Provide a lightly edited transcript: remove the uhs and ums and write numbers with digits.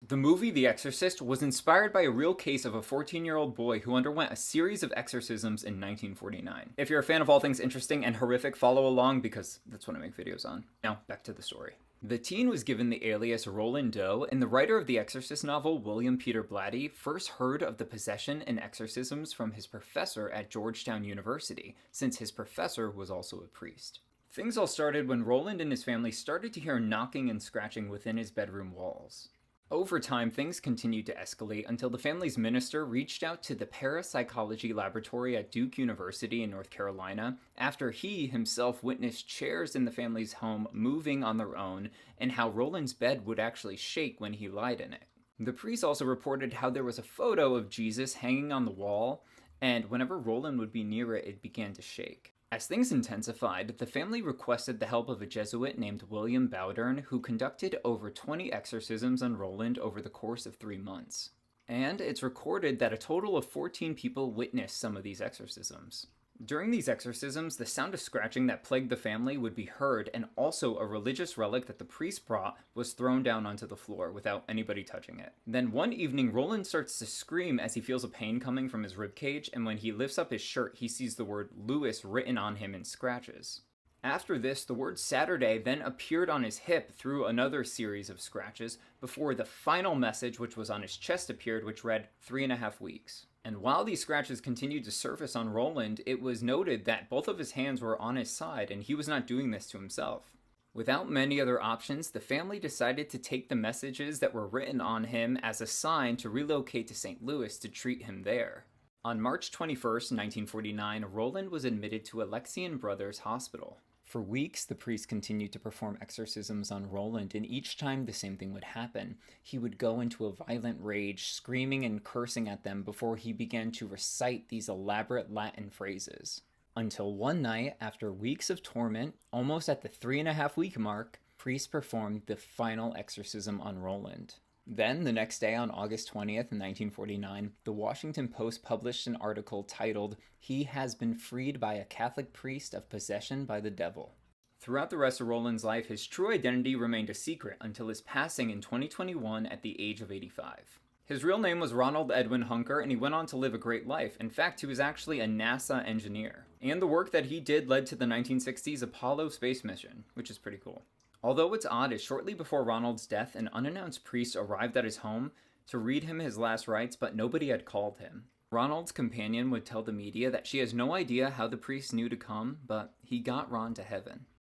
The movie The Exorcist was inspired by a real case of a 14-year-old boy who underwent a series of exorcisms in 1949. If you're a fan of all things interesting and horrific, follow along because that's what I make videos on. Now, back to the story. The teen was given the alias Roland Doe, and the writer of the Exorcist novel, William Peter Blatty, first heard of the possession and exorcisms from his professor at Georgetown University, since his professor was also a priest. Things all started when Roland and his family started to hear knocking and scratching within his bedroom walls. Over time, things continued to escalate until the family's minister reached out to the parapsychology laboratory at Duke University in North Carolina after he himself witnessed chairs in the family's home moving on their own and how Roland's bed would actually shake when he lied in it. The priest also reported how there was a photo of Jesus hanging on the wall, and whenever Roland would be near it, it began to shake. As things intensified, the family requested the help of a Jesuit named William Bowdern, who conducted over 20 exorcisms on Roland over the course of 3 months. And it's recorded that a total of 14 people witnessed some of these exorcisms. During these exorcisms, the sound of scratching that plagued the family would be heard, and also a religious relic that the priest brought was thrown down onto the floor without anybody touching it. Then one evening, Roland starts to scream as he feels a pain coming from his ribcage, and when he lifts up his shirt, he sees the word Lewis written on him in scratches. After this, the word Saturday then appeared on his hip through another series of scratches, before the final message, which was on his chest, appeared, which read 3.5 weeks. And while these scratches continued to surface on Roland, it was noted that both of his hands were on his side, and he was not doing this to himself. Without many other options, the family decided to take the messages that were written on him as a sign to relocate to St. Louis to treat him there. On March 21st, 1949, Roland was admitted to Alexian Brothers Hospital. For weeks, the priest continued to perform exorcisms on Roland, and each time the same thing would happen. He would go into a violent rage, screaming and cursing at them before he began to recite these elaborate Latin phrases. Until one night, after weeks of torment, almost at the 3.5 week mark, priest performed the final exorcism on Roland. Then, the next day on August 20th, 1949, the Washington Post published an article titled, "He has been freed by a Catholic priest of possession by the devil." Throughout the rest of Roland's life, his true identity remained a secret until his passing in 2021 at the age of 85. His real name was Ronald Edwin Hunker, and he went on to live a great life. In fact, he was actually a NASA engineer. And the work that he did led to the 1960s Apollo space mission, which is pretty cool. Although what's odd is shortly before Ronald's death, an unannounced priest arrived at his home to read him his last rites, but nobody had called him. Ronald's companion would tell the media that she has no idea how the priest knew to come, but he got Ron to heaven.